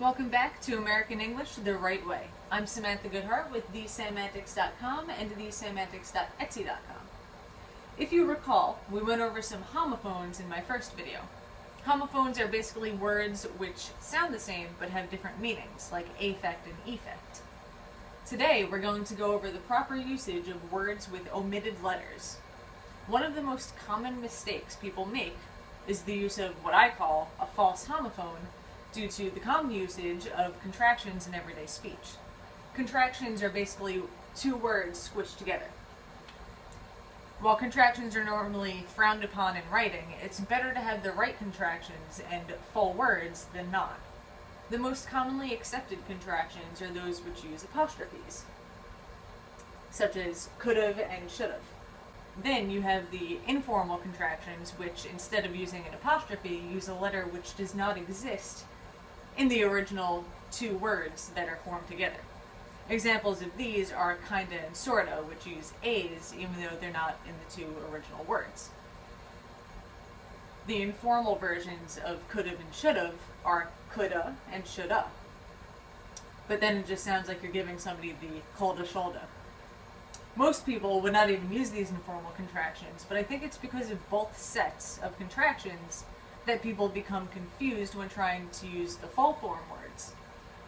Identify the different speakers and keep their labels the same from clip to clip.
Speaker 1: Welcome back to American English the Right Way. I'm Samantha Goodheart with thesemantics.com and thesemantics.etsy.com. If you recall, we went over some homophones in my first video. Homophones are basically words which sound the same but have different meanings, like affect and effect. Today we're going to go over the proper usage of words with omitted letters. One of the most common mistakes people make is the use of what I call a false homophone, due to the common usage of contractions in everyday speech. Contractions are basically two words squished together. While contractions are normally frowned upon in writing, it's better to have the right contractions and full words than not. The most commonly accepted contractions are those which use apostrophes, such as could've and should've. Then you have the informal contractions, which instead of using an apostrophe, use a letter which does not exist in the original two words that are formed together. Examples of these are kinda and sorta, which use A's even though they're not in the two original words. The informal versions of could've and should've are coulda and shoulda. But then it just sounds like you're giving somebody the coulda shoulda. Most people would not even use these informal contractions, but I think it's because of both sets of contractions that people become confused when trying to use the full form words.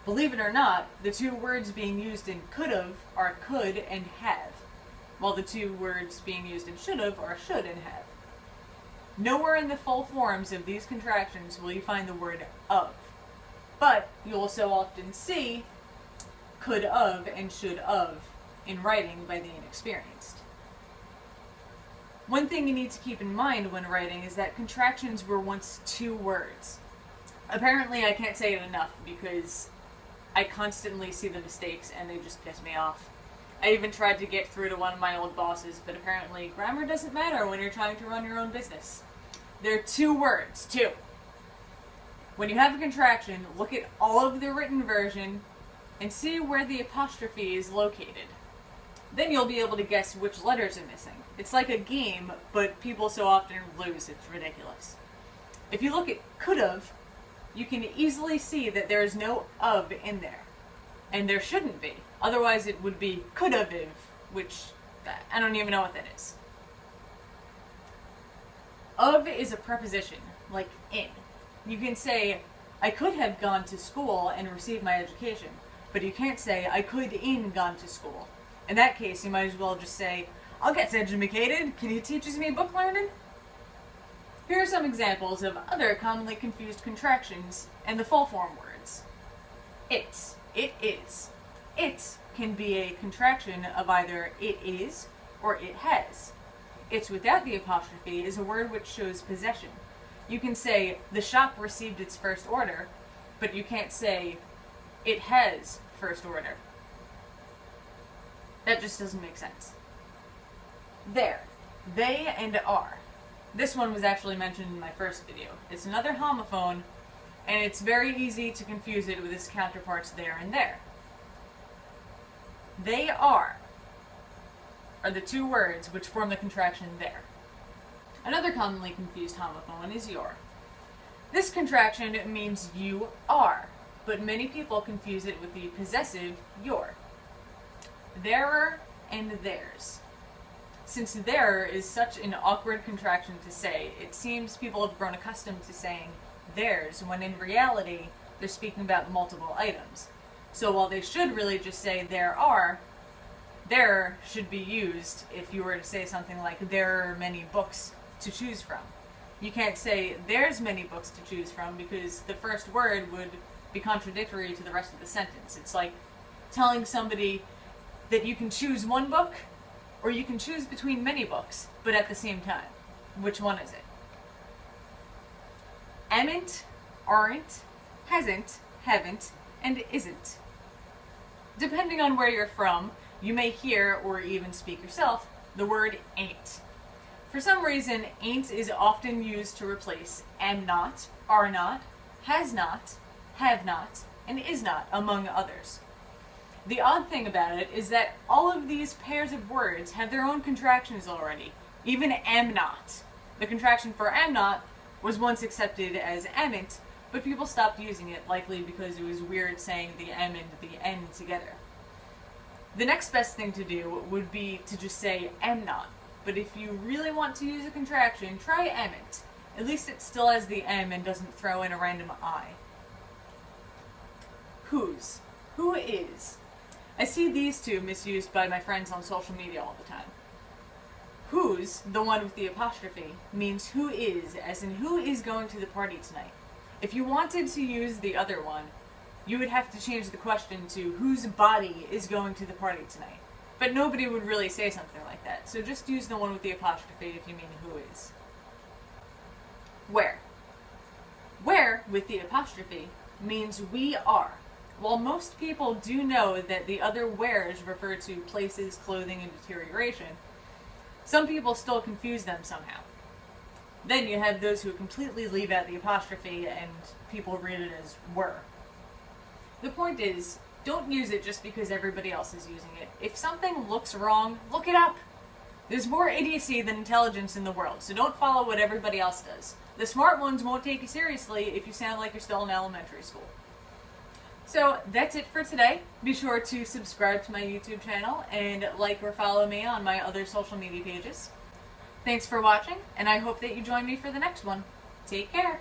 Speaker 1: Believe it or not, the two words being used in could've are could and have, while the two words being used in should've are should and have. Nowhere in the full forms of these contractions will you find the word of, but you'll so often see could of and should of in writing by the inexperienced. One thing you need to keep in mind when writing is that contractions were once two words. Apparently I can't say it enough because I constantly see the mistakes and they just piss me off. I even tried to get through to one of my old bosses, but apparently grammar doesn't matter when you're trying to run your own business. They're two words, two. When you have a contraction, look at all of the written version and see where the apostrophe is located. Then you'll be able to guess which letters are missing. It's like a game, but people so often lose, it's ridiculous. If you look at could've, you can easily see that there is no of in there. And there shouldn't be. Otherwise it would be could've, which I don't even know what that is. Of is a preposition, like in. You can say, I could have gone to school and received my education, but you can't say, I could in gone to school. In that case, you might as well just say, I'll get educated. Can you teach me book learning? Here are some examples of other commonly confused contractions and the full form words. It's, it is. It can be a contraction of either it is or it has. It's without the apostrophe is a word which shows possession. You can say, the shop received its first order, but you can't say, it has first order. That just doesn't make sense. There. They and are. This one was actually mentioned in my first video. It's another homophone, and it's very easy to confuse it with its counterparts there and there. They are the two words which form the contraction there. Another commonly confused homophone is your. This contraction means you are, but many people confuse it with the possessive your. Therer and theirs. Since there is such an awkward contraction to say, it seems people have grown accustomed to saying theirs, when in reality, they're speaking about multiple items. So while they should really just say there are, there should be used if you were to say something like there are many books to choose from. You can't say there's many books to choose from because the first word would be contradictory to the rest of the sentence. It's like telling somebody that you can choose one book, or you can choose between many books, but at the same time. Which one is it? Amn't, aren't, hasn't, haven't, and isn't. Depending on where you're from, you may hear, or even speak yourself, the word ain't. For some reason, ain't is often used to replace am not, are not, has not, have not, and is not, among others. The odd thing about it is that all of these pairs of words have their own contractions already, even am not. The contraction for am not was once accepted as amn't, but people stopped using it, likely because it was weird saying the M and the N together. The next best thing to do would be to just say M-not, but if you really want to use a contraction, try M-it. At least it still has the M and doesn't throw in a random I. Whose. Who is. I see these two misused by my friends on social media all the time. Whose, the one with the apostrophe, means who is, as in who is going to the party tonight. If you wanted to use the other one, you would have to change the question to whose body is going to the party tonight. But nobody would really say something like that, so just use the one with the apostrophe if you mean who is. Where. Where, with the apostrophe, means we are. While most people do know that the other wheres refer to places, clothing, and deterioration, some people still confuse them somehow. Then you have those who completely leave out the apostrophe and people read it as were. The point is, don't use it just because everybody else is using it. If something looks wrong, look it up. There's more idiocy than intelligence in the world, so don't follow what everybody else does. The smart ones won't take you seriously if you sound like you're still in elementary school. So that's it for today. Be sure to subscribe to my YouTube channel and like or follow me on my other social media pages. Thanks for watching, and I hope that you join me for the next one. Take care!